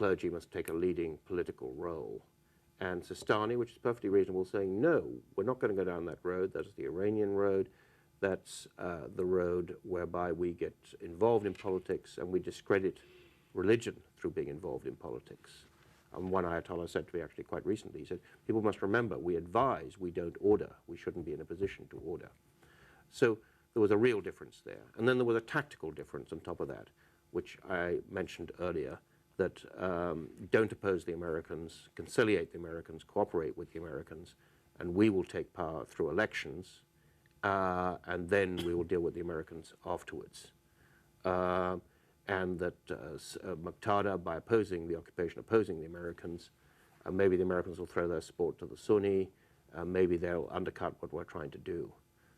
clergy must take a leading political role. And Sistani, which is perfectly reasonable, saying, no, we're not going to go down that road. That's the Iranian road. That's the road whereby we get involved in politics and we discredit religion through being involved in politics. And one Ayatollah said to me actually quite recently, he said, people must remember, we advise, we don't order. We shouldn't be in a position to order. So there was a real difference there. And then there was a tactical difference on top of that, which I mentioned earlier, that don't oppose the Americans, conciliate the Americans, cooperate with the Americans, and we will take power through elections, and then we will deal with the Americans afterwards. And that Muqtada, by opposing the occupation, opposing the Americans, maybe the Americans will throw their support to the Sunni, maybe they'll undercut what we're trying to do.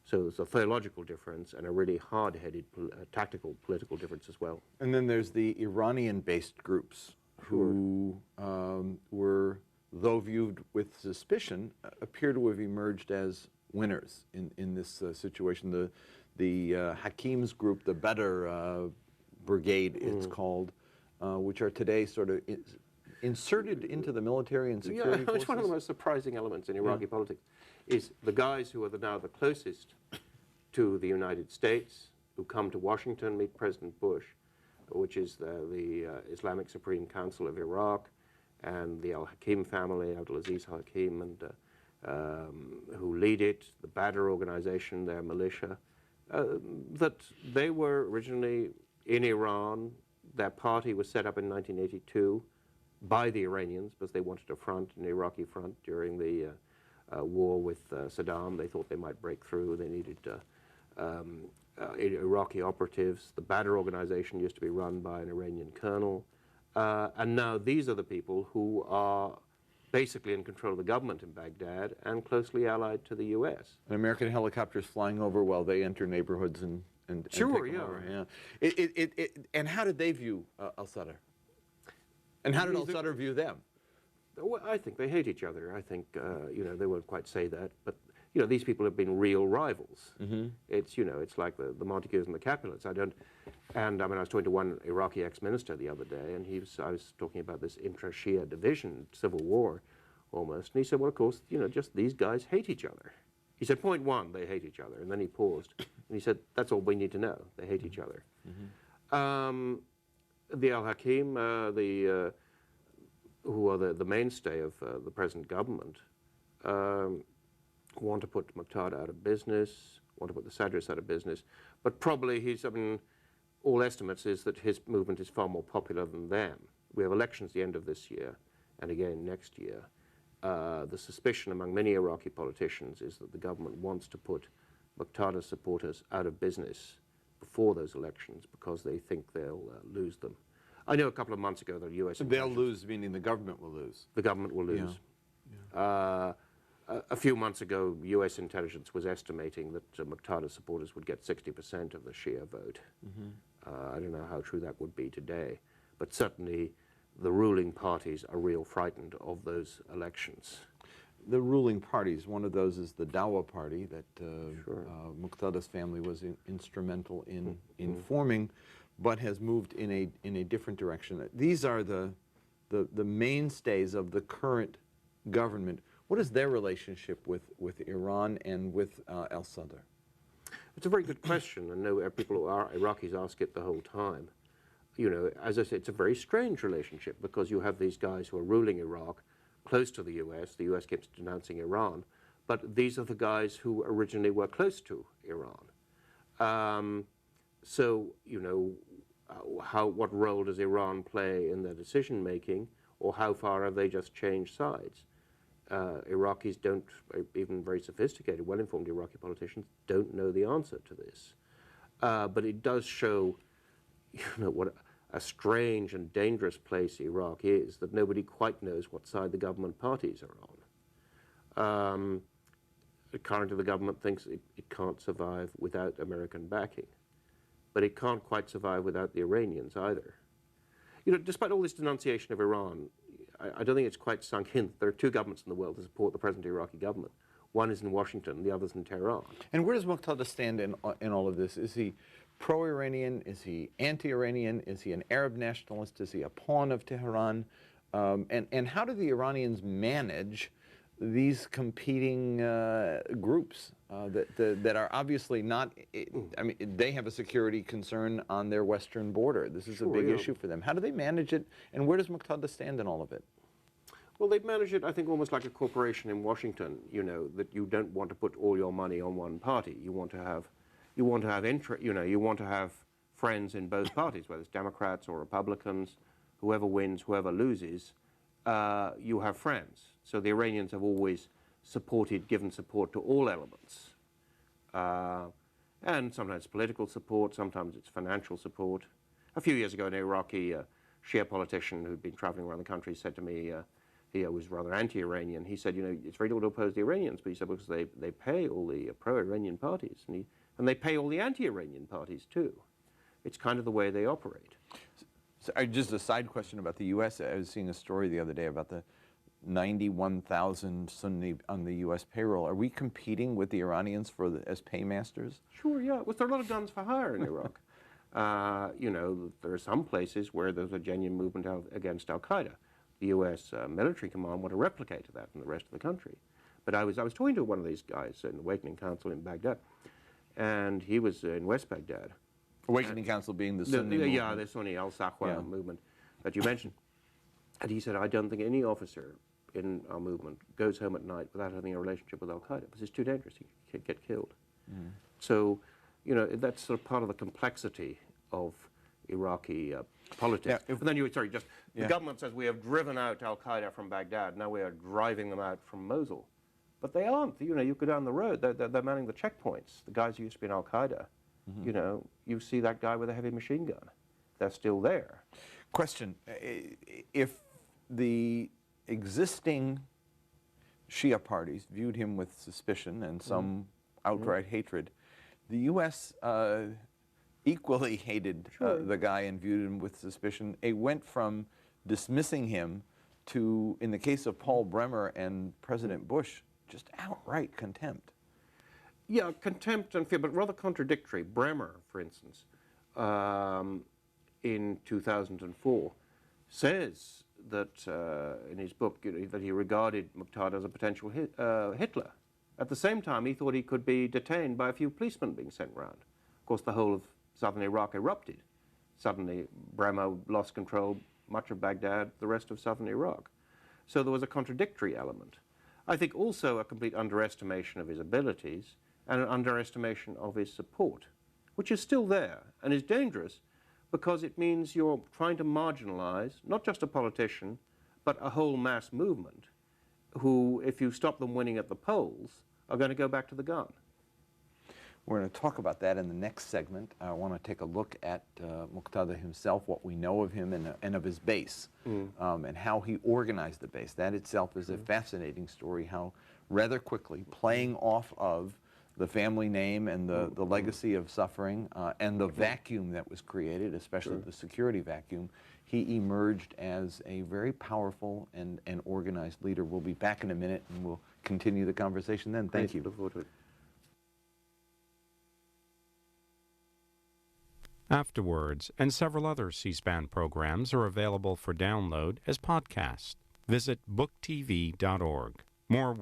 So there's a theological difference and a really hard-headed tactical political difference as well. And then there's the Iranian-based groups who were, though viewed with suspicion, appear to have emerged as winners in this situation. The Hakim's group, the Badr Brigade, it's called, which are today sort of inserted into the military and security forces. It's one of the most surprising elements in Iraqi politics, is the guys who are now the closest to the United States, who come to Washington, meet President Bush, which is the Islamic Supreme Council of Iraq, and the al-Hakim family, Abdulaziz al-Hakim, and who lead it, the Badr organization, their militia, that they were originally in Iran. Their party was set up in 1982 by the Iranians because they wanted a front, an Iraqi front during the war with Saddam. They thought they might break through. They needed Iraqi operatives. The Badr organization used to be run by an Iranian colonel. And now these are the people who are basically in control of the government in Baghdad and closely allied to the U.S. And American helicopters flying over while they enter neighborhoods and sure, take them yeah. over. Yeah. And how did they view al-Sadr? And how did al-Sadr view them? Well, I think they hate each other. I think, you know, they won't quite say that, but, you know, these people have been real rivals. It's, you know, it's like the Montagues and the Capulets. I mean, I was talking to one Iraqi ex-minister the other day, and I was talking about this intra-Shia division, civil war, almost, and he said, well, of course, you know, just these guys hate each other. He said, point one, they hate each other, and then he paused, and he said, that's all we need to know, they hate each other. The al-Hakim, who are the mainstay of the present government, want to put Muqtada out of business, want to put the Sadrists out of business, but probably I mean, all estimates is that his movement is far more popular than them. We have elections at the end of this year, and again next year. The suspicion among many Iraqi politicians is that the government wants to put Muqtada supporters out of business before those elections because they think they'll lose them. I know a couple of months ago the U.S. They'll lose, meaning the government will lose. The government will lose. Yeah. A few months ago, U.S. intelligence was estimating that Muqtada supporters would get 60% of the Shia vote. I don't know how true that would be today, but certainly the ruling parties are real frightened of those elections. The ruling parties, one of those is the Dawa party that Muqtada's family was instrumental in forming, but has moved in a different direction. These are the mainstays of the current government. What is their relationship with Iran and with al-Sadr? It's a very good question, and no people who are Iraqis ask it the whole time. You know, as I said, it's a very strange relationship because you have these guys who are ruling Iraq close to the U.S. The U.S. keeps denouncing Iran, but these are the guys who originally were close to Iran. So, you know, what role does Iran play in their decision-making, or how far have they just changed sides? Iraqis don't, even very sophisticated, well-informed Iraqi politicians, don't know the answer to this. But it does show, you know, what a strange and dangerous place Iraq is, that nobody quite knows what side the government parties are on. Currently, the government thinks it can't survive without American backing, but it can't quite survive without the Iranians either. You know, despite all this denunciation of Iran, I don't think it's quite sunk in. There are two governments in the world that support the present Iraqi government. One is in Washington, the other's in Tehran. And where does Muqtada stand in all of this? Is he pro-Iranian? Is he anti-Iranian? Is he an Arab nationalist? Is he a pawn of Tehran? And how do the Iranians manage these competing groups that are obviously not, I mean, they have a security concern on their western border. This is a big issue for them. How do they manage it, and where does Muqtada stand in all of it? Well, they manage it, I think, almost like a corporation in Washington, you know, that you don't want to put all your money on one party. You want to have you want to have friends in both parties, whether it's Democrats or Republicans, whoever wins, whoever loses, you have friends. So the Iranians have always given support to all elements. And sometimes political support, sometimes it's financial support. A few years ago, an Iraqi Shia politician who'd been traveling around the country said to me, he was rather anti-Iranian. He said, you know, it's very difficult to oppose the Iranians, but he said, because they pay all the pro-Iranian parties, and they pay all the anti-Iranian parties too. It's kind of the way they operate. So, just a side question about the U.S. I was seeing a story the other day about the 91,000 Sunni on the U.S. payroll. Are we competing with the Iranians as paymasters? Sure, yeah. Well, there are a lot of guns for hire in Iraq. You know, there are some places where there's a genuine movement against al-Qaeda. The U.S. military command want to replicate that in the rest of the country. But I was talking to one of these guys in the Awakening Council in Baghdad, and he was in West Baghdad. Awakening Council being the Sunni movement. Yeah, the Sunni al-Saqwa movement that you mentioned. And he said, I don't think any officer in our movement goes home at night without having a relationship with al-Qaeda, because it's too dangerous. He could get killed. So, you know, that's sort of part of the complexity of Iraqi politics. Yeah, and then the government says we have driven out al-Qaeda from Baghdad, now we are driving them out from Mosul. But they aren't. You know, you go down the road, they're manning the checkpoints. The guys who used to be in al-Qaeda, you know, you see that guy with a heavy machine gun. They're still there. Question, if the existing Shia parties viewed him with suspicion and some outright hatred, the U.S. Equally hated the guy and viewed him with suspicion. It went from dismissing him to, in the case of Paul Bremer and President Bush, just outright contempt. Yeah, contempt and fear, but rather contradictory. Bremer, for instance, in 2004, says that in his book, you know, that he regarded Muqtada as a potential Hitler. At the same time, he thought he could be detained by a few policemen being sent round. Of course, the whole of southern Iraq erupted. Suddenly, Bremer lost control, much of Baghdad, the rest of southern Iraq. So there was a contradictory element. I think also a complete underestimation of his abilities and an underestimation of his support, which is still there and is dangerous because it means you're trying to marginalize not just a politician, but a whole mass movement who, if you stop them winning at the polls, are going to go back to the gun. We're going to talk about that in the next segment. I want to take a look at Muqtada himself, what we know of him and of his base, and how he organized the base. That itself is a fascinating story, how rather quickly, playing off of the family name and the legacy of suffering and the vacuum that was created, especially the security vacuum, he emerged as a very powerful and organized leader. We'll be back in a minute and we'll continue the conversation then. Thank you. Look forward to it. Afterwards, and several other C-SPAN programs are available for download as podcasts. Visit booktv.org. More with